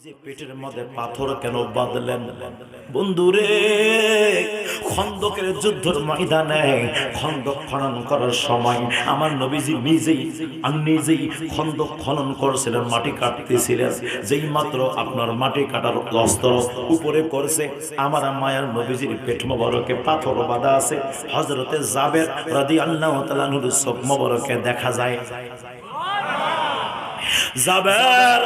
যে পেটের মধ্যে পাথর কেন বাঁধলেন বন্ধুরে? খন্দকের যুদ্ধের ময়দানে খন্দক খনন করার সময় আমার নবীজি নিজেই খন্দক খনন করছিলেন, মাটি কাটতেছিলেন। যেই মাত্র আপনার মাটি কাটার অস্ত্র উপরে করছে, আমার মায়ের নবীজির পেট মোবারকে পাথর বাঁধা আছে। হযরতে জাবের রাদিয়াল্লাহু তাআলা আনহুর চোখ মোবারকে দেখা যায়। জাবের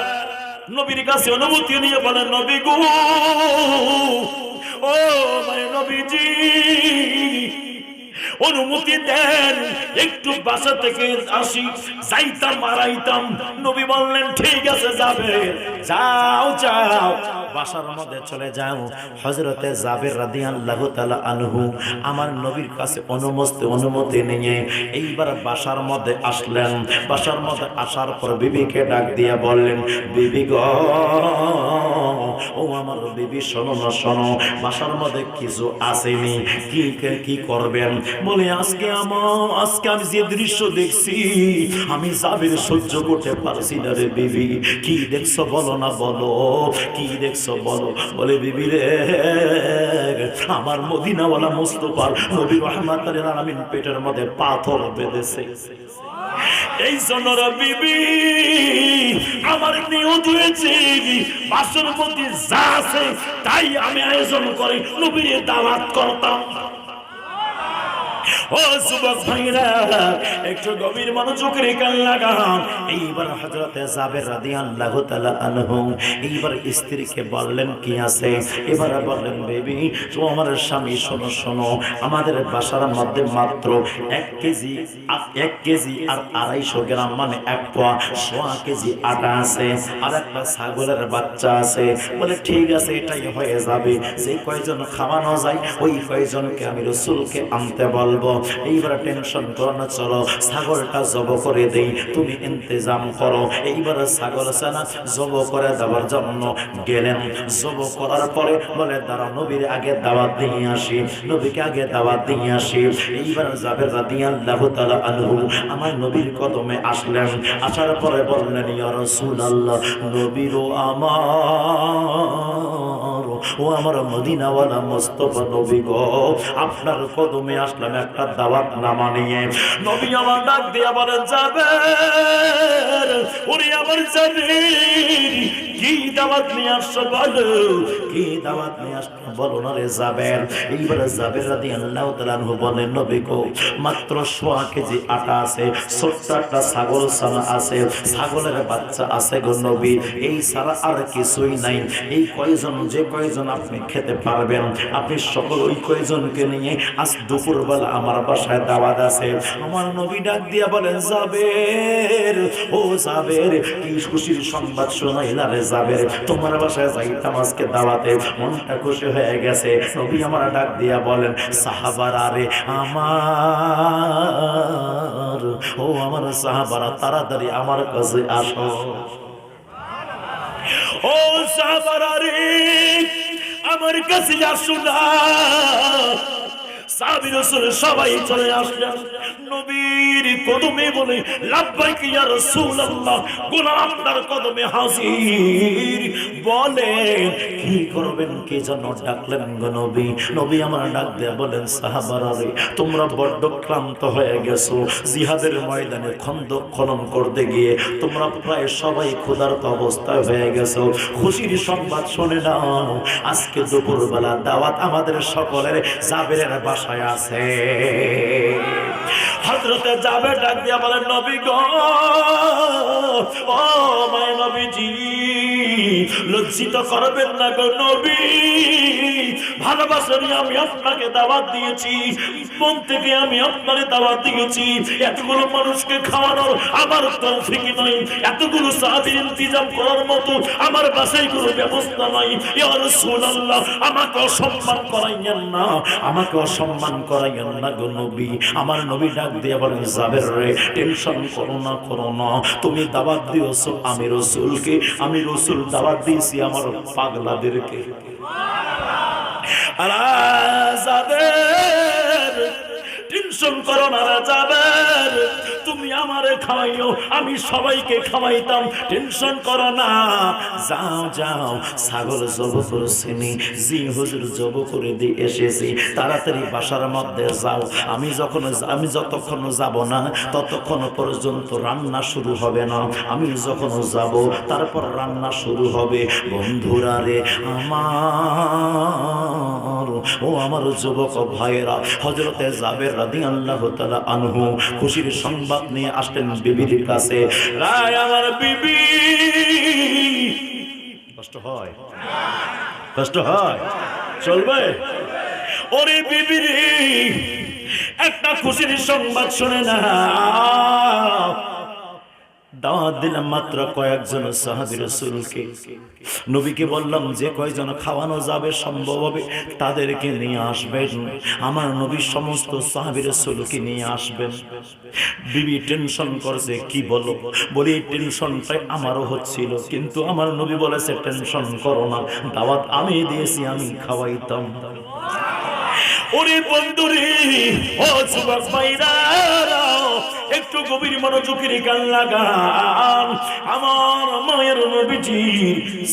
নবীর কাছে অনুমতি নিয়ে বলেন, নবী গো, ও মানে নবীজি, অনুমতি দেন, একটু বাসা থেকে আসি, যাইতাম মারাইতাম। নবী বললেন, ঠিক আছে যাবে, যাও যাও, বাসার মধ্যে চলে যাও। হযরতে জাবের রাদিয়াল্লাহু তাআলা আনহু আমার নবীর কাছে অনুমতি নিয়ে এইবার বাসার মধ্যে আসলেন। বাসার মধ্যে আসার পর বিবিকে ডাক দিয়ে বললেন, বিবি গো, ও আমার বিবি, শোনো না শোনো, বাসার মধ্যে কিছু আসেনি, কি করবেন? বলে, আজকে আমি যে দৃশ্য দেখছি, আমি জাবের সহ্য করতে পারছি না রে বিবি। কি দেখছো বলো না, বলো কি দেখছো বলো। বলে, বিবি রে, আমার মদিনাওয়ালা মুস্তাফা নবী রাহমাতুল লিল আলামিন পেটের মধ্যে পাথর বেঁধেছে। এই জন্য বিবি, আমার নিয়ত হয়েছে বাসর মধ্যে যা আছে তাই আমি আয়োজন করে নবীর দাওয়াত করতাম। ও যুবক ভাইরা, একটু গভীর মনোযোগের কান লাগান। এইবার হযরতে জাবের রাদিয়াল্লাহু তাআলা আনহু এইবার স্ত্রীকে বললেন, কি আছে? এবার বললেন, বেবি, তো আমার স্বামী, শোনো শোনো, আমাদের বাসার মধ্যে মাত্র 1 কেজি আর 250 গ্রাম মানে 1 পোয়া 1.25 কেজি আটা আছে, আর একটা ছাগলের বাচ্চা আছে। বলে, ঠিক আছে, এটাই হয়ে যাবে। যে কয়জন খাওয়ানো যায় ওই কয়জনকে আমি রাসূলকে আনতে বলবো। এইবার টেনশন করো না, চলো ছাগলটা জব করে দেই, তুমি ইন্তজাম করো। এইবার ছাগল ছানা জব করে দেওয়ার জন্য গেলেন। জব করার পরে বলে, দাঁড়াও, নবীর আগে দাওয়াত দিয়ে আসি, নবীকে আগে দাওয়াত দিয়ে আসি। এইবার জাবের রাদিয়াল্লাহু তাআলা আনহু আমার নবীর কদমে আসলেন। আসার পরে বললেন, ইয়া রাসূলুল্লাহ, নবীরও আমার, ও আমার মদিনাওয়ালা মুস্তাফা নবী গো, আপনার কদমে আসলাম একটা দাওয়াত নামা নিয়ে। নবী আমার ডাক দিয়া বলেন, জাবের, ওরে আমার জাবের, কি দাওয়াত নিয়ে আসছো বলো, কি দাওয়াত নিয়ে আসছো বলো না রে জাবের। এইবার জাবের রাদিয়াল্লাহু তাআলা আনহু বলেন, নবী গো, মাত্র 1.25 কেজি আটা আছে, ছোট্ট একটা ছাগল ছানা আছে, ছাগলের বাচ্চা আছে গো নবী, এই ছাড়া আর কিছুই নাই। এই কয়জন, যে কয়জন আপনি খেতে পারবেন, আপনি সকল ওই কয়জনকে নিয়ে আজ দুপুরবেলা আমার বাসায় দাওয়াত আছে। আমার নবী ডাক দিয়া বলেন, জাবের, ও জাবের, কি খুশির সংবাদ শোনাইলা রে জাবের, তোমার বাসায় যাইতাম আজকে দাওয়াতে, মনটা খুশি হয়ে গেছে। নবী আমার ডাক দিয়া বলেন, সাহাবারা রে আমার, ও আমার সাহাবারা, তাড়াতাড়ি আমার কাছে আসো। ও সাহাবারা রে, আমার কাছে আসো না। সাহাবী রাসূল সবাই চলে আসলেন নবীর কদমে, বলে, লাব্বাইক ইয়া রাসূলুল্লাহ, গোলাম আপনার কদমে হাজির। বলে, কি করবেন, কি জন্য ডাকলেন গো নবী? নবী আমার ডাক দেয়া বলেন, সাহাবারা রে, তোমরা বড্ড ক্লান্ত হয়ে গেছো, জিহাদের ময়দানে খন্দক খনন করতে গিয়ে তোমরা প্রায় সবাই ক্ষুধার্ত অবস্থায় হয়ে গেছো। খুশির সংবাদ শুনে নাও, আজকে দুপুরবেলা দাওয়াত আমাদের সকলের জাবেরের বাসায় আছে। হযরতে জাবের ডাক দিয়া বলেন, নবী গো, ও মায় নবীজি, লজ্জিত করবেন না গো নবী, ভালোবাসা নিয়ে আমি আপনাকে দাওয়াত দিয়েছি, মন থেকে আমি আপনাকে দাওয়াত দিয়েছি। এতগুলো মানুষকে খাওয়ানোর আমার তৌফিক নাই, এতগুলো সাহাবীর ইন্তজাম করার মতো আমার বাসায় কোনো ব্যবস্থা নাই। ইয়া রাসূলুল্লাহ, আমাকে অসম্মান করাইয়েন না, আমাকে অসম্মান করাইয়েন না গো নবী। আমার নবী ডাক দিয়ে বলেন, জাবের রে, টেনশন করো না, তুমি দাওয়াত দিয়েছো আমি রাসূলকে, আমি রাসূল দাওয়াত দিয়েছি আমার পাগলাদেরকে। জাবের, টেনশন করো না জাবের, তুমি আমারে খাওয়াইও, আমি সবাইকে খাওয়াইতাম, টেনশন করো না। যাও যাও, ছাগল জব করেছিনি, জি হুজুর জব করে দিয়ে এসেছি, তাড়াতাড়ি বাসার মধ্যে যাও। আমি যতক্ষণ যাব না ততক্ষণ পর্যন্ত রান্না শুরু হবে না, আমি যখন যাব তারপর রান্না শুরু হবে। বন্ধুরা রে আমার, ও আমার যুবক ভাইয়েরা, হযরতে জাবের রাদিয়াল্লাহু তাআলা আনহু খুশির সংবাদ নিয়ে আসলেন বিবির কাছে। রায় আমার বিবি, কষ্ট হয়, কষ্ট হয়, চলবে? ওরে বিবি রে, একটা খুশির সংবাদ শুনে না। দাওয়াত দিলাম মাত্র কয়েকজন সাহাবী রাসূলকে। নবীকে বললাম যে কয়জন খাওয়ানো যাবে সম্ভব হবে তাদেরকে নিয়ে আসবেন। আমার নবী সমস্ত সাহাবী রাসূলকে নিয়ে আসবেন। বিবি টেনশন করছে, কি বলো? বলি এই টেনশনটাই আমারও হচ্ছিল, কিন্তু আমার নবী বলেছে টেনশন করো না, দাওয়াত আমি দিয়েছি, আমি খাওয়াইতাম। ওরে বন্ধুরে, ও যুবক ভাইরা, একটু গভীর মনোযোগের গান লাগান। আমার মায়ের নবীজি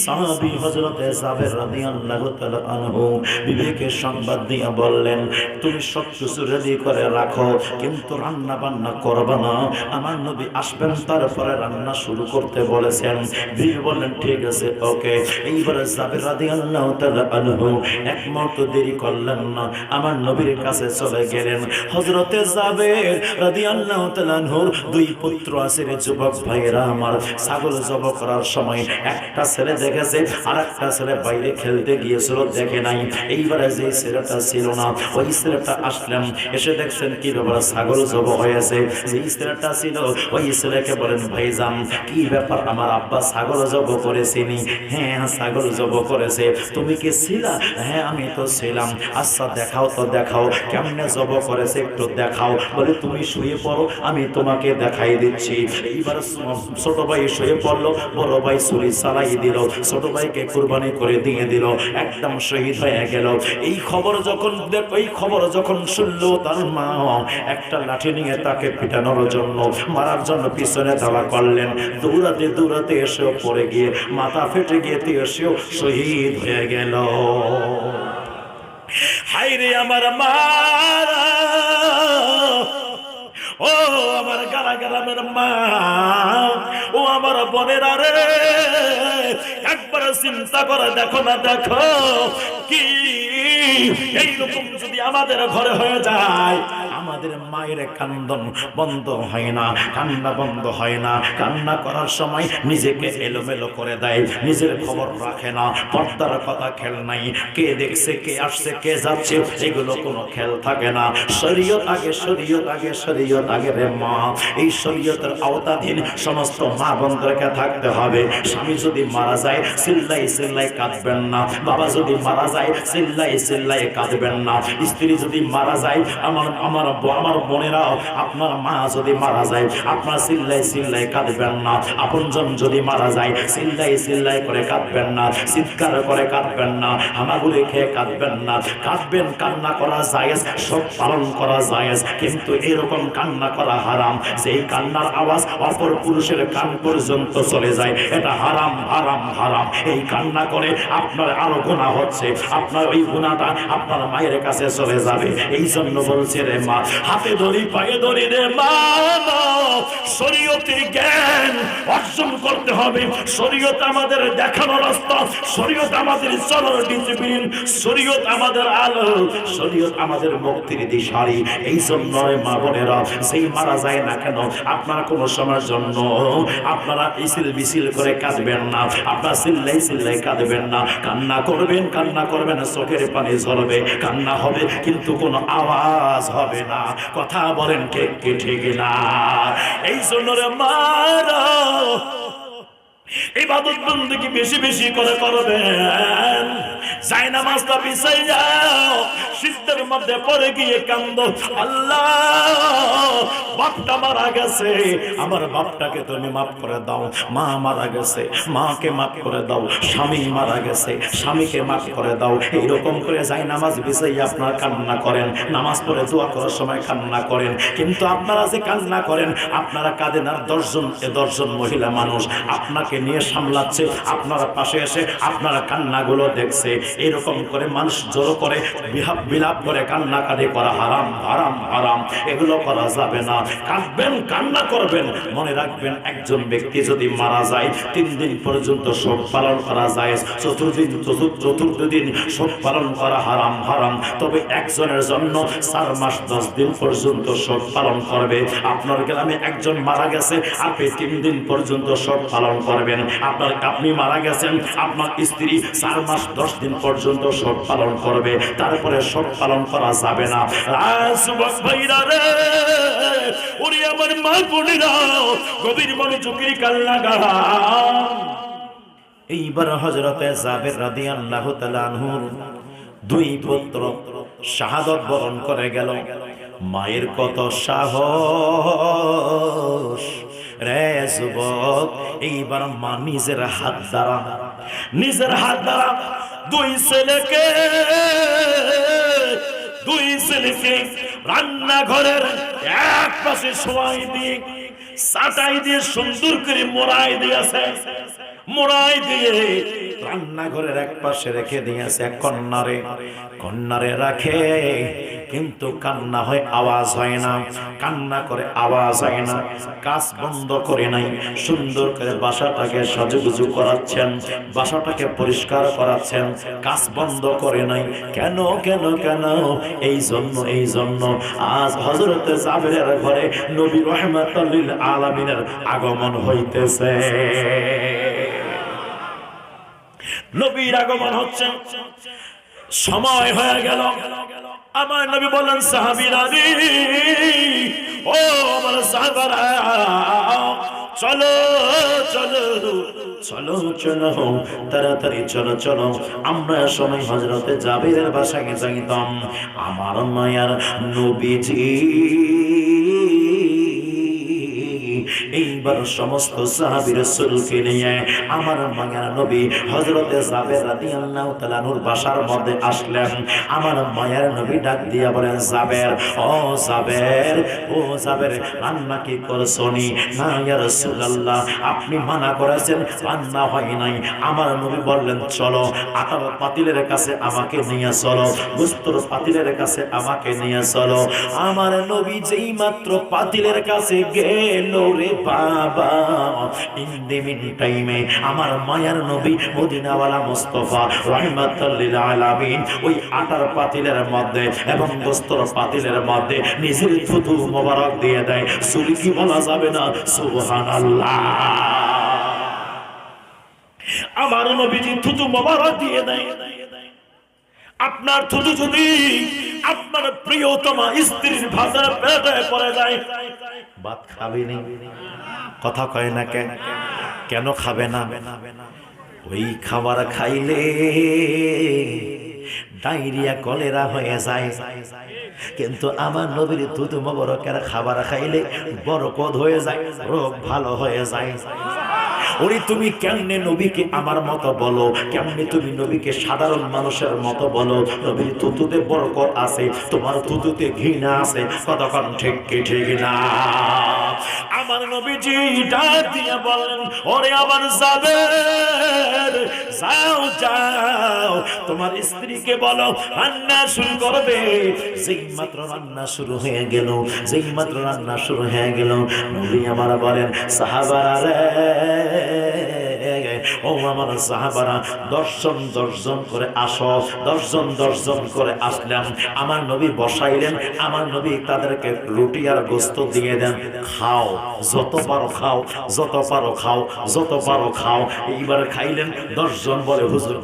সাহাবী হযরতে জাবের রাদিয়াল্লাহু তাআলা আনহু বিবিকে সংবাদ দিয়ে বললেন, তুমি সব কিছু রেডি করে রাখো, কিন্তু রান্না বান্না করবে না। আমার নবী আসবেন, তারপরে রান্না শুরু করতে বলেছেন। বিবি বললেন ঠিক আছে, ওকে। এইবারে জাবের রাদিয়াল্লাহু তাআলা আনহু এক মুহূর্ত দেরি করলেন না, আমার নবীর কাছে চলে গেলেন। হযরতে জাবের রাদিয়াল্লাহু তাআলা আনহুর দুই পুত্র আছে রে যুবক ভাইয়েরা আমার। ছাগল জব করার সময় একটা ছেলে দেখেছে, আর একটা ছেলে বাইরে খেলতে গিয়েছিল, দেখে নাই। এইবারে যে ছেলেটা ছিল না, ওই ছেলেটা আসলেন, এসে দেখছেন কি ব্যাপার, ছাগল জব হয়েছে। যেই ছেলেটা ছিল ওই ছেলেকে বলেন, ভাইজান কি ব্যাপার, আমার আব্বা ছাগল জব করেছিনি? হ্যাঁ ছাগল জব করেছে। তুমি কি ছিলা? হ্যাঁ আমি তো ছিলাম। আচ্ছা দেখাও তো, দেখাও কেমনে জব করেছে, একটু দেখাও। বলে তুমি শুয়ে পড়ো, আমি তোমাকে দেখাই দিচ্ছি। এইবার ছোট ভাই শুয়ে পড়লো, বড় ভাই ছুরি চালাই দিল, ছোট ভাইকে কুরবানি করে দিয়ে দিল, একদম শহীদ হয়ে গেল। এই খবর যখন শুনলো তার মা একটা লাঠি নিয়ে তাকে পিটানোর জন্য, মারার জন্য পিছনে ধাওয়া করলেন। দৌড়াতে দৌড়াতে এসেও পড়ে গিয়ে মাথা ফেটে গিয়ে এসেও শহীদ হয়ে গেল। হায়রে আমার মা, ও আমার গ্রামের মা, ও আমার বোনেরা রে, একবার চিন্তা করে দেখো না, দেখো কি এইরকম যদি আমাদের ঘরে হয়ে যায়, আমাদের মায়ের কান্দন বন্ধ হয় না, কান্না বন্ধ হয় না। কান্না করার সময় নিজেকে এলোমেলো করে দেয়, নিজের খবর রাখে না, পর্দার কথা খেল নাই, কে দেখছে, কে আসছে, কে যাচ্ছে, এগুলো কোনো খেল থাকে না। শরীয়ত আগে, শরীয়ত আগে, শরীয়ত আগে রে মা। এই শরীয়তের আওতাধীন সমস্ত মা বোনদেরকে থাকতে হবে। স্বামী যদি মারা যায় চিল্লাই চিল্লাই কাঁদবেন না, বাবা যদি মারা যায় চিল্লাই চিল্লাই কাঁদবেন না, স্ত্রী যদি মারা যায়, আমার বোনেরাও, আপনার মা যদি মারা যায় আপনার চিল্লাই চিল্লাই কাঁদবেন না, আপনজন যদি মারা যায় চিল্লাই চিল্লাই করে কাঁদবেন না, চিৎকার করে কাঁদবেন না, হামাগুড়ি খেয়ে কাঁদবেন না। কাঁদবেন, কান্না করা জায়েজ, সব পালন করা জায়েজ, কিন্তু এরকম কান্না করা হারাম। সেই কান্নার আওয়াজ অপর পুরুষের কান পর্যন্ত চলে যায়, এটা হারাম, হারাম, হারাম। এই কান্না করে আপনার আরো গুনাহ হচ্ছে, আপনার ওই গুনাহটা আপনার মায়ের কাছে চলে যাবে। এই জন্য বলছে রে মা, হাতে ধরি পায়ে ধরি রে মা, শরীয়তের জ্ঞান অর্জন করতে হবে। শরীয়ত আমাদের দেখানো রাস্তা, শরীয়ত আমাদের চলার ডিসিপ্লিন, শরীয়ত আমাদের আলো, শরীয়ত আমাদের মুক্তির দিশারি। এই জন্য মা বোনেরা, সেই মারা যায় না কেন, আপনারা কোনো সময়ের জন্য আপনারা ইসিল বিসিল করে কাঁদবেন না, আপনারা চিল্লাই চিল্লাই কাঁদবেন না। কান্না করবেন, কান্না করবেন, চোখের পানি ঝরবে, কান্না হবে কিন্তু কোনো আওয়াজ হবে না। কথা বলেন কে কে ঠিক না? এই জন্য রে মারা, ইবাদত বন্দেগী বেশি বেশি করে করবেন। যাই নামাজটা বিছাই যাও, সিজদার মধ্যে পড়ে গিয়ে কান্দো, আল্লাহ বাপটা মারা গেছে, আমার বাপটাকে তুমি মাফ করে দাও। মা মারা গেছে, মাকে মাফ করে দাও। স্বামী মারা গেছে, স্বামীকে মাফ করে দাও। এইরকম করে যাই নামাজ বিছাই আপনারা কান্না করেন, নামাজ পড়ে দোয়া করার সময় কান্না করেন। কিন্তু আপনারা যে কান্না করেন, আপনারা কাঁদেন আর 10 জন মহিলা মানুষ আপনাকে নিয়ে সামলাচ্ছে, আপনারা পাশে এসে আপনারা কান্নাগুলো দেখছে। এরকম করে মানুষ জোর করে বিলাপ করে কান্নাকাটি করা হারাম, হারাম, হারাম। এগুলো করা যাবে না। কাঁদবেন, কান্না করবেন। মনে রাখবেন, একজন ব্যক্তি যদি মারা যায় 3 দিন পর্যন্ত শোক পালন করা যায়, চতুর্থ দিন শোক পালন করা হারাম, হারাম। তবে একজনের জন্য 4 মাস 10 দিন পর্যন্ত শোক পালন করবে। আপনার গ্রামে একজন মারা গেছে, আপনি 3 দিন পর্যন্ত শোক পালন করবেন। আপনি মারা গেছেন, আপনার স্ত্রী 4 মাস 10 দিন পর্যন্ত শোক পালন করবে। তারপরে শোক পালন করা যাবে না। যুবক ভাইরা রে, ওরে আমার মা বোনেরা, গভীর মনোযোগের কান্না গান। এইবার হযরতে জাবের রাদিয়াল্লাহু তাআলা আনহুর 2 পুত্র শাহাদাত বরণ করে গেল। মায়ের কত সাহস রে যুবক! এইবার মা নিজের হাত দ্বারা 2 ছেলেকে রান্নাঘরের এক পাশে শোয়াই দিয়ে, চাটাই দিয়ে সুন্দর করে মোড়াই দিয়েছে। মোড়াই দিয়ে রান্নাঘরের এক পাশে রেখে দিয়েছে। কন্যারে রাখে, কিন্তু কান্না হয়, আওয়াজ হয় না। কান্না করে, আওয়াজ হয় না। কাজ বন্ধ করে নাই, সুন্দর করে বাসাটাকে সাজুগুজু করাচ্ছেন, বাসাটাকে পরিষ্কার করাচ্ছেন। কাজ বন্ধ করে নাই। কেন কেন কেন? এই জন্য আজ হযরতে জাবেরের ঘরে নবী রাহমাতুল লিল আলামিনের আগমন হইতেছে। নবীর আগমন হচ্ছে, সময় হয়ে গেল। আমার নবী বলেন, সাহাবীরা রে, ও আমার সাহাবারা, চলো চলো চলো চলো, তাড়াতাড়ি চলো চলো, আমরা সময় হযরতে জাবেরের বাসায় যাইতাম। আমার মায়ার নবীজি এইবার সমস্ত সাহাবী রাসূলকে নিয়ে আমার মায়ার নবী হযরতে জাবের রাদিয়াল্লাহু তাআলা নূর বাসার মধ্যে আসলেন। আমার মায়ার নবী ডাক দিয়া বলেন, জাবের, ও জাবের, ও জাবের, রান্না কি করছনি? না ইয়া রাসূলুল্লাহ, আপনি মানা করেছেন, রান্না হয় নাই। আমার নবী বললেন, চলো আটার পাতিলের কাছে আমাকে নিয়ে চলো, গোস্তর পাতিলের কাছে আমাকে নিয়ে চলো। আমার নবী যেই মাত্র পাতিলের কাছে গেল রে বাবা, ইন দি মিন টাইমে আমার মায়ার নবী মদিনাওয়ালা মুস্তাফা রাহমাতুল লিল আলামিন ওই আটার পাতিলের মধ্যে এবং গোস্তর পাতিলের মধ্যে নিজের থুতু মোবারক দিয়ে দেয়। সুরি কি বলা যাবে না? সুবহানাল্লাহ। আমার নবীজি থুতু মোবারক দিয়ে দেয়। আপনার থুতু যদি আপনার প্রিয়তমা স্ত্রীর ভাষার পেটে পড়ে যায়, ভাত খাবে না। কথা কয় না কেন? কেন খাবে না? ওই খাবার খাইলে ডায়রিয়া, কলেরা হয়ে যায়। কিন্তু আমার নবীর থুতু মোবারকের খাবার খাইলে বরকত হয়ে যায়, রোগ ভালো হয়ে যায়। ওরে তুমি কেমনে নবীকে আমার মতো বলো? কেমনে তুমি নবীকে সাধারণ মানুষের মতো বলো? নবীর থুতুতে বরকত আছে, তোমার থুতুতে ঘৃণা আছে। কতক্ষণ ঠিক কি ঠিক না? আমার নবীজি ডাক দিয়ে বলেন, ওরে আমার জাবের, যাও যাও, তোমার স্ত্রীকে বলো রান্না শুরু করবে। যেই মাত্র রান্না শুরু হয়ে গেল, নবী আমার বলেন, সাহাবারা রে, ও আমার সাহাবারা, 10 জন করে আসো, 10 জন করে আসলাম। আমার নবী বসাইলেন, আমার নবী তাদেরকে রুটি আর গোস্ত দিয়ে দেন, খাও, যত পারো খাও, যত পারো খাও, যত পারো খাও। এইবার খাইলেন। 10 জন বলে হুজুর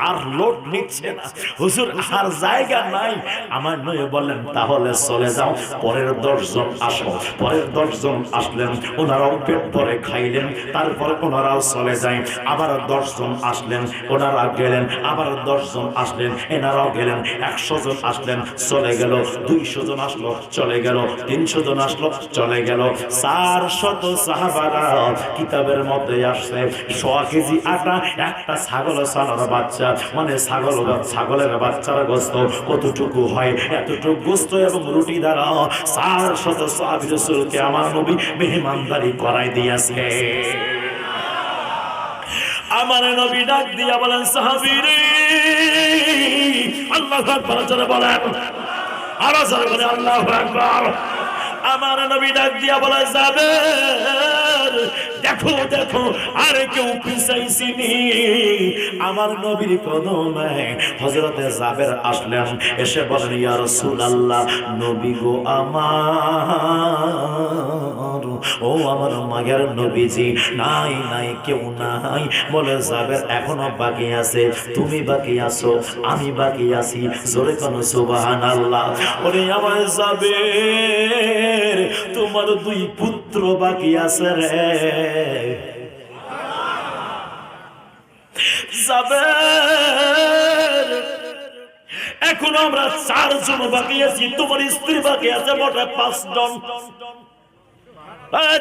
আর লোড নিচ্ছে না, হুজুর আর জায়গা নাই। আমার নবী বললেন তাহলে চলে যাও, পরের 10 জন আসো। পরের 10 জন আসলেন, ওনারাও পেট ভরে খাইলেন, তারপর ওনারাও চলে যায়। আবার 10 জন আসলেন, ওনারা গেলেন। আবার 10 জন আসলেন, এনারাও গেলেন। 100 জন আসলেন, চলে গেল। 200 জন আসলো, চলে গেল। 300 জন আসলো, চলে গেল। 400 সাহাবারা কিতাবের মধ্যে আসছে 100 কেজি আটা, একটা ছাগল ছানার বাচ্চা, মানে ছাগলের বাচ্চার গোস্ত কতটুকু হয়, এতটুকু গোস্ত এবং রুটি দ্বারা 400 সাহাবী রাসূলকে আমার নবী মেহমানদারি করাই দিয়েছে। আমার নবী ডাক দিয়া বলেন সাহাবীরে, আল্লাহু আকবার জোরে বলেন, আরো জোরে বলেন আল্লাহু আকবার। আমার নবী ডাক দিয়া বলে যাবে, দেখো দেখো আর কেউ পিছাইছিনি। আমার নবীর কদমে হযরতে জাবের আসলেন, এসে বলেন ইয়া রাসূলুল্লাহ, নবী গো আমার, ও আমার মায়ের নবীজি, নাই নাই কেউ নাই। বলে জাবের এখনো বাকি আছে, তুমি বাকি আছো, আমি বাকি আছি। জোরে কোন সুবহানাল্লাহ। ওরে আমার জাবের, তোমার 2 পুত্র বাকি আছে রে জাবের। এখন আমরা 4 জন বাকি আছি, তোমার স্ত্রী বাকি আছে মোটে 5 জন।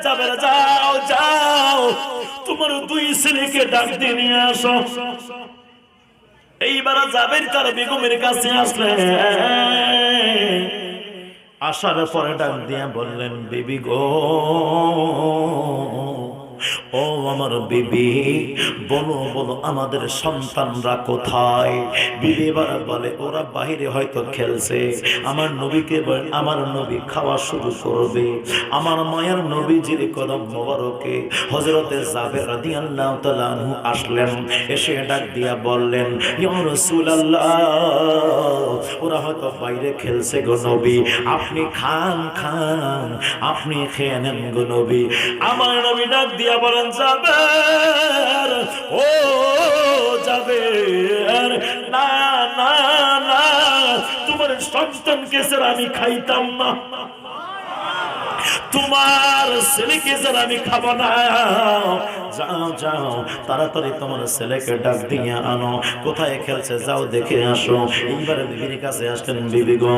জাবের যাও যাও, তোমার 2 ছেলেকে ডাক দিয়ে নিয়ে আসো। এইবার জাবের তার বেগমের কাছে আসলেন, আসার পরে ডাক দিয়া বললেন বিবি গো, ও আমার বিবি, বলো বলো আমাদের সন্তানরা কোথায়? বিবি এবার বলে ওরা বাইরে হয়তো খেলছে। আমার নবীকে আমার নবী খাওয়া শুরু করবে। আমার মায়ের নবীজির কদম মোবারকে হযরতে জাবের রাদিয়াল্লাহু তাআলা আনহু আসলেন, এসে ডাক দিয়া বললেন ইয়া রাসূলুল্লাহ, ওরা হয়তো বাইরে খেলছে গো নবী, আপনি খান খান, আপনি খেয়ে নেন গো নবী। আমার নবী ডাক দিয়া বলেন জাবের, ও জাবের, না না না, তোমার সন্তানকে ছাড়া আমি খাইতাম না, তোমার ছেলেকে ছাড়া আমি খাবো না। যাও যাও তাড়াতাড়ি তোমার ছেলেকে ডাক দিয়ে আনো, কোথায় খেলছে যাও দেখে আসো। এইবারে বিবির কাছে আসলেন, বিবি গো,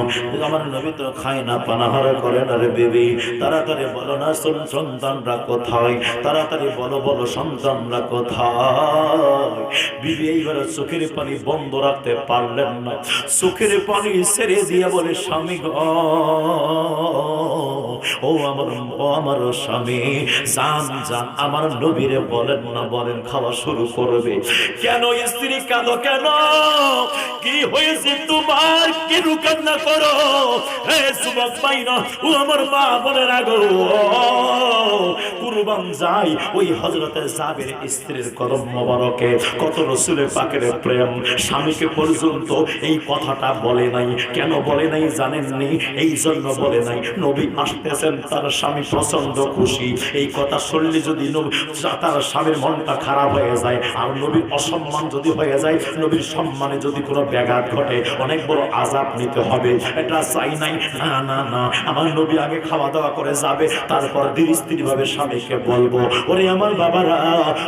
আমার নবী তো খায় না, পানাহার করে না রে বিবি, তাড়াতাড়ি বলো না সন্তানরা কোথায়, তাড়াতাড়ি বলো বলো সন্তানরা কোথায়। বিবি এইবারে চোখের পানি বন্ধ রাখতে পারলেন না, চোখের পানি ছেড়ে দিয়ে বলে স্বামী গো, ও আমার স্বামী, জান জান আমার নবীরে বলেন না, বলেন খাওয়া শুরু করবে। কেন স্ত্রী কাঁদো কেন, কি হয়েছে তোমার, কেন কান্না করো? হে যুবক ভাইরা, ও আমার মা বোনের আগো, কুরবান যাই ওই হযরতে জাবের স্ত্রীর কদম মোবারকে। কত রাসূলের পাকের প্রেম, স্বামীকে পর্যন্ত এই কথাটা বলে নাই। কেন বলে নাই জানেননি? এই জন্য বলে নাই, নবী আসতেছেন, তার স্বামী প্রচন্ড খুশি। এই কথা শুনলে যদি তার স্বামীর মনটা খারাপ হয়ে যায়, আর নবীর অসম্মান যদি হয়ে যায়, নবীর সম্মানে যদি কোনো ব্যাঘাত ঘটে, অনেক বড় আযাব নিতে হবে। এটা চাই নাই। না না না, আমার নবী আগে খাওয়া দাওয়া করে যাবে, তারপর ধীরে স্থির ভাবে স্বামীকে বলবো। ওরে আমার বাবারা,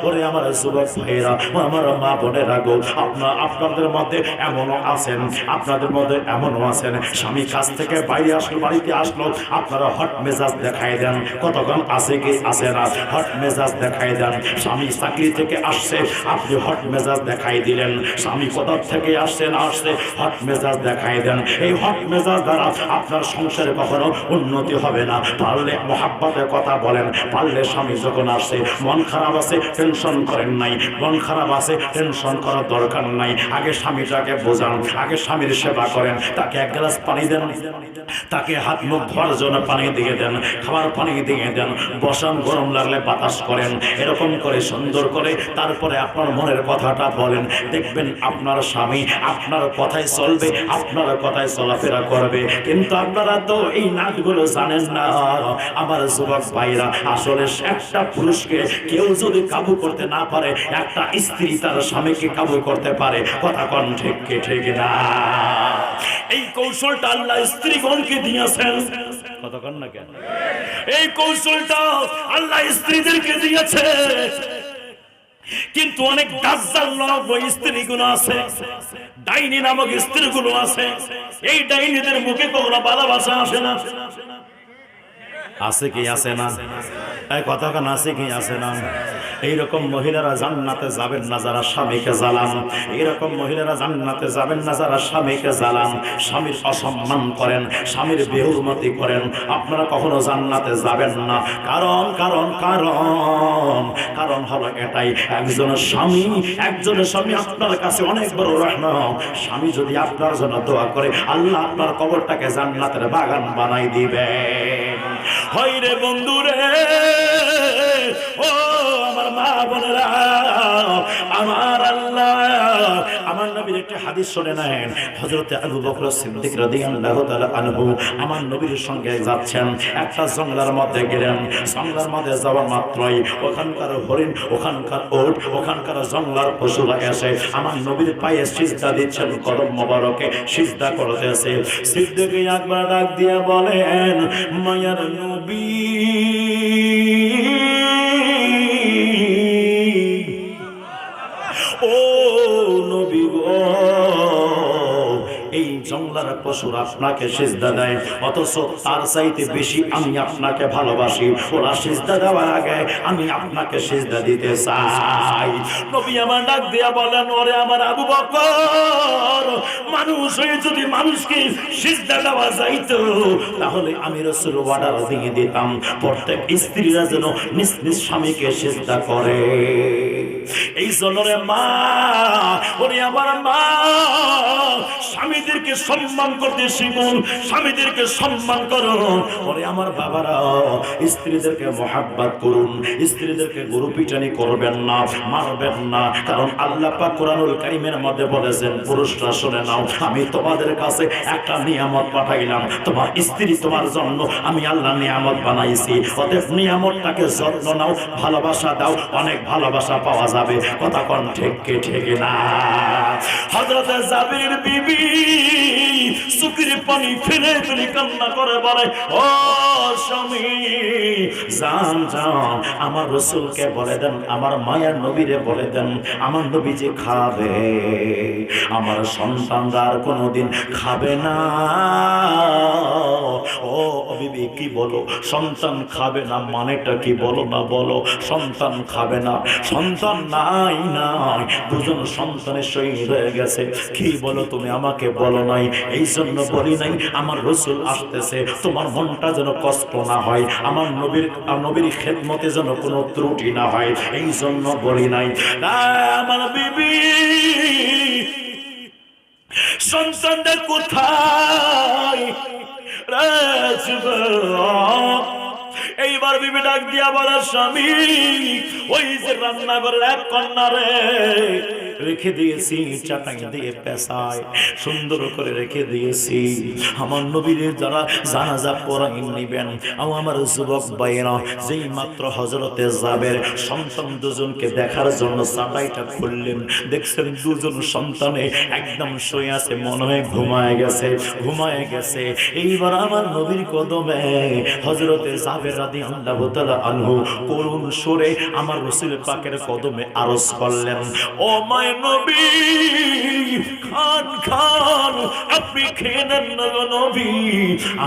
ওরে আমার যুবক ভাইয়েরা, আমার মা বোনেরা গো, আপনাদের মধ্যে এমনও আছেন, আপনাদের মধ্যে এমনও আছেন, স্বামী কাছ থেকে বাইরে আসলো, বাড়িতে আসলো, আপনারা হট মেজাজ দেখাই দেন। কতক্ষণ আছে কি আছে না, হট মেজাজ দেখাই দেন। স্বামী চাকরি থেকে আসছে, আপনি হট মেজাজ দেখাই দিলেন। স্বামী কোথা থেকে আসছে না আসছে, হট মেজাজ দেখাই দেন। এই হট মেজাজ দ্বারা আপনার সংসারে কখনো উন্নতি হবে না। পারলে মহাব্বতের কথা বলেন, পারলে স্বামী যখন আসছে মন খারাপ আছে, টেনশন করেন নাই, মন খারাপ আছে টেনশন করার দরকার নাই। আগে স্বামীটাকে বোঝান, আগে স্বামীর সেবা করেন, তাকে 1 গ্লাস পানি দেন, তাকে হাত মুখ ধোয়ার জন্য পানি দিয়ে দেন। খাবার পানি দিয়ে দেন, বসান, গরম লাগলে বাতাস করেন, এরকম করে সুন্দর করে তারপরে আপনার মনের কথাটা বলেন। দেখবেন আপনার স্বামী আপনার কথায় চলবে, আপনার কথায় চলাফেরা করবে। কিন্তু আপনারা তো এই নাটগুলো জানেন না আমার যুবক ভাইরা। আসলে একটা পুরুষকে কেউ যদি কাবু করতে না পারে, একটা স্ত্রী তার স্বামীকে কাবু করতে পারে। কথা কোন ঠিক কি ঠিক না? এই কৌশলটা আল্লাহ স্ত্রীগণকে দিয়েছেন। কথা কোন না কেন? এই কৌশলটা আল্লাহ স্ত্রীদেরকে দিয়েছে। কিন্তু অনেক দাজ্জাল নামক স্ত্রীগুলো আছে, ডাইনি নামক স্ত্রীগুলো আছে। এই ডাইনিদের মুখে কখনো ভালোবাসা আসে না। আছে কি আছে না? এই কথা কান আছে কি আছে না? এইরকম মহিলারা জান্নাতে যাবেন না যারা স্বামীকে জ্বালান। এইরকম মহিলারা জান্নাতে যাবেন না যারা স্বামীকে জ্বালান, স্বামীর অসম্মান করেন, স্বামীর বেহুরমতি করেন। আপনারা কখনো জান্নাতে যাবেন না। কারণ কারণ কারণ কারণ হলো এটাই, একজনের স্বামী আপনার কাছে অনেক বড় রহমত। স্বামী যদি আপনার জন্য দোয়া করে, আল্লাহ আপনার কবরটাকে জান্নাতের বাগান বানাই দিবে। হয় রে বন্ধুরে, ও আমার মা বোনেরা, আমার আল্লাহ আমার নবীর একটা হাদিস শুনে নেন। হযরতে আবু বকর সিদ্দিক রাদিয়াল্লাহু তাআলা আনহু আমার নবীর সঙ্গে যাচ্ছেন, একটা জঙ্গলের মধ্যে গেলেন। জঙ্গলের মধ্যে যাওয়া মাত্রই ওখানকার হরিণ, ওখানকার উট, ওখানকার জঙ্গলার পশুরা এসে আমার নবীর পায়ে সিজদা দিচ্ছেন, কদম মোবারকে সিজদা করতেছে। সিদ্দিক আকবর ডাক দিয়ে বলেন, মায়ার নবী, ও নবী গো, এই জঙ্গলার পশুরা আপনাকে সিজদা দেয়, অথচ তার চাইতে বেশি আমি আপনাকে ভালোবাসি। ওরা সিজদা দেওয়ার আগে আমি আপনাকে সিজদা দিতে চাই। নবী আমার ডাক দিয়া বলেন, ওরে আমার আবু বকর, মানুষ হয়ে যদি মানুষকে সিজদা দেওয়া যাইতো, তাহলে আমি রাসূল অর্ডার দিয়ে দিতাম প্রত্যেক স্ত্রীরা যেন নিজ নিজ স্বামীকে সিজদা করে। এই জন্য রে মা, ওরে আমার মা, স্বামীদেরকে সম্মান করতে শিখুন, স্বামীদেরকে সম্মান করুন। ওরে আমার বাবারা, স্ত্রীদেরকে মহাব্বত করুন, স্ত্রীদেরকে গরু পিটানি করবেন না, মারবেন না। কারণ আল্লাহ পাক কোরআনুল কারীমের মধ্যে বলেছেন, পুরুষরা শুনে নাও, আমি তোমাদের কাছে একটা নিয়ামত পাঠাইলাম, তোমার স্ত্রী তোমার জন্য আমি আল্লাহ নিয়ামত বানাইছি। অতএব নিয়ামতটাকে যত্ন নাও, ভালোবাসা দাও, অনেক ভালোবাসা পাওয়া যাবে। কথা কোন ঠিক কি ঠিক না? হযরত জাবির বিবি চোখের পানি ফেলে ফেলে কান্না করে বলে, ও স্বামী, জান জান, আমার রাসূলকে বলে দেন, আমার মায়ার নবীরে বলে দেন, আমার নবী যে খাবে, আমার সন্তানরা আর কোনোদিন খাবে না। ও বিবি, কি বলো সন্তান খাবে না মানেটা কি? বলো না, বলো সন্তান খাবে না। সন্তান নাই নাই, দুজন সন্তানের শহীদ হয়ে গেছে। কি বলো তুমি? আমাকে বলো নাই। এই জন্য বলি নাই আমার রাসূল আসতেছে, তোমার মনটা যেন কষ্ট না হয়, আমার নবীর খেদমতে যেন কোনো ত্রুটি না হয়, এই জন্য বলি নাই। আমার বিবি সন্তানটা কোথায়? এইবার বিবি ডাক দিয়া বলে, স্বামী, ওই যে রান্নাঘরের এক কন্যারে রেখে দিয়েছি, চাটাই দিয়ে পেশায় সুন্দর করে রেখে দিয়েছি। আমার নবীর যারা জানাজা পড়াই নিবেন, আমার যুবক ভাইয়েরা, যেই মাত্র হযরতে জাবের সন্তান দুজনকে দেখার জন্য চাটাইটা খুললেন, দেখছেন দুজন সন্তানে একদম শুয়ে আছে, মনে হয় ঘুমায় গেছে। এইবার আমার নবীর কদমে হযরতে জাবের রাদিয়াল্লাহু তাআলা আনহু করুণ সুরে আমার রাসূল পাকের কদমে আরজ করলেন, ও মায়ের নবী, খান খান, আপনি খেয়ে নেন না নবী,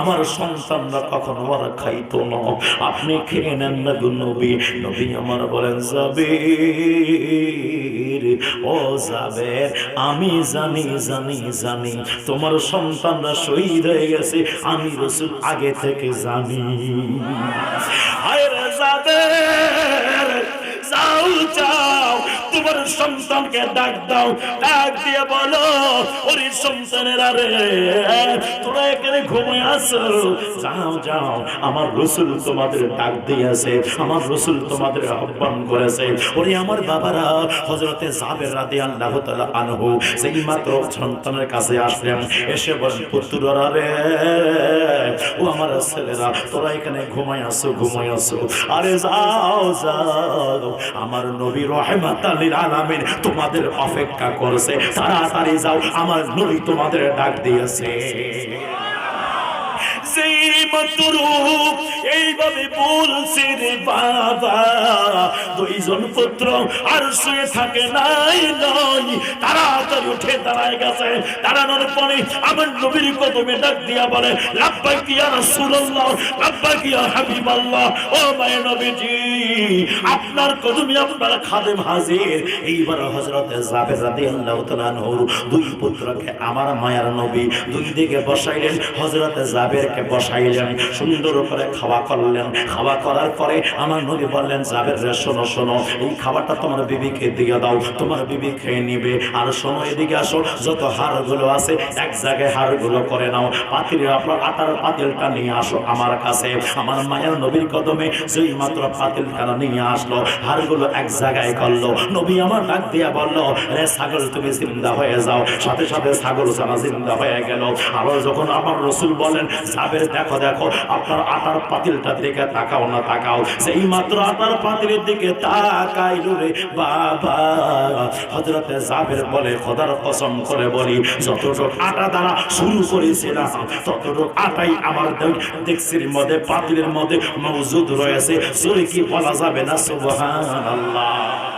আমার সন্তানরা কখনো আর খাইতো না, আপনি খেয়ে নেন না গো নবী। নবী আমার বলেন, জাবের, ও জাবের, আমি জানি তোমার সন্তানরা শহীদ হয়ে গেছে, আমি রাসূল আগে থেকে জানি। হায় রে জাবের, যাও যাও যাও তোমার সন্তানকে ডাক দাও, ডাক দিয়ে বলো ওরে সন্তানেরা রে তোরা এখানে ঘুমিয়ে আছো, যাও যাও আমার রাসূল তোমাদের ডাক দিয়েছে, আমার রাসূল তোমাদের আহ্বান করেছে। ওরে আমার বাবারা, হযরতে জাবের রাদিয়াল্লাহু তাআলা আনহু সেই মাত্র সন্তানের কাছে আসলেন, এসে বলেন পুত্ররা রে ও আমার ছেলেরা তোরা এখানে ঘুমায় আছো ঘুমায় আছো, আরে যাও যাও আমার নবী রাহমাতাল লিল আলামিন তোমাদের অপেক্ষা করছে, তাড়াতাড়ি যাও আমার নবী তোমাদের ডাক দিয়েছে। এইভাবে বলছে রে বাবা, দুইজন পুত্র আর শুয়ে থাকে নাই নয়, তাড়াতাড়ি উঠে দাঁড়ায় গেছে। দাঁড়ানোর পরে আমার নবীর কদমে ডাক দিয়া বলে লাব্বাইক ইয়া রাসূলুল্লাহ, লাব্বাইক ইয়া হাবিবাল্লাহ, ও মায়ের নবীজি আপনার কদমে আপনার খাদেম হাজির। এইবার হযরত জাবের রাদিয়াল্লাহু তাআলা আনহু দুই পুত্রকে আমার মায়ের নবী দুই দিকে বসাইলেন, হযরত জাবেরকে বসাইলেন, সুন্দর করে খাওয়া করলেন। খাওয়া করার পরে আমার নবী বললেন জাবের রে শোনো শোনো, এই খাবারটা তোমার বিবিকে দিয়ে দাও, তোমার বিবি খেয়ে নিবে। আর শোনো এদিকে আসো, যত হাড়গুলো আছে এক জায়গায় হাড়গুলো করে নাও, পাতিলে আপনার আটার পাতিলটা নিয়ে আসো আমার কাছে। আমার মায়ের নবীর কদমে যেই মাত্র পাতিলখানা নিয়ে আসলো, হাড়গুলো এক জায়গায় করলো। নবী আমার ডাক দিয়া বলল রে ছাগল তুমি জিন্দা হয়ে যাও, সাথে সাথে ছাগল ছানা জিন্দা হয়ে গেল। আবার যখন আমার রাসূল বলেন জাবের দেখো দেখো আপনার আটার পাতিলটার দিকে তাকাও না তাকাও, সেই মাত্র আটার পাতিলের দিকে তাকাইল রে বাবা। হযরতে জাবের বলে খোদার কসম করে বলি যতটুক আটা দ্বারা শুরু করেছিলাম ততটুক আটাই আমার ডেক্সির মধ্যে পাতিলের মধ্যে মওজুদ রয়েছে। জোরে কি বলা যাবে না সুবহানাল্লাহ।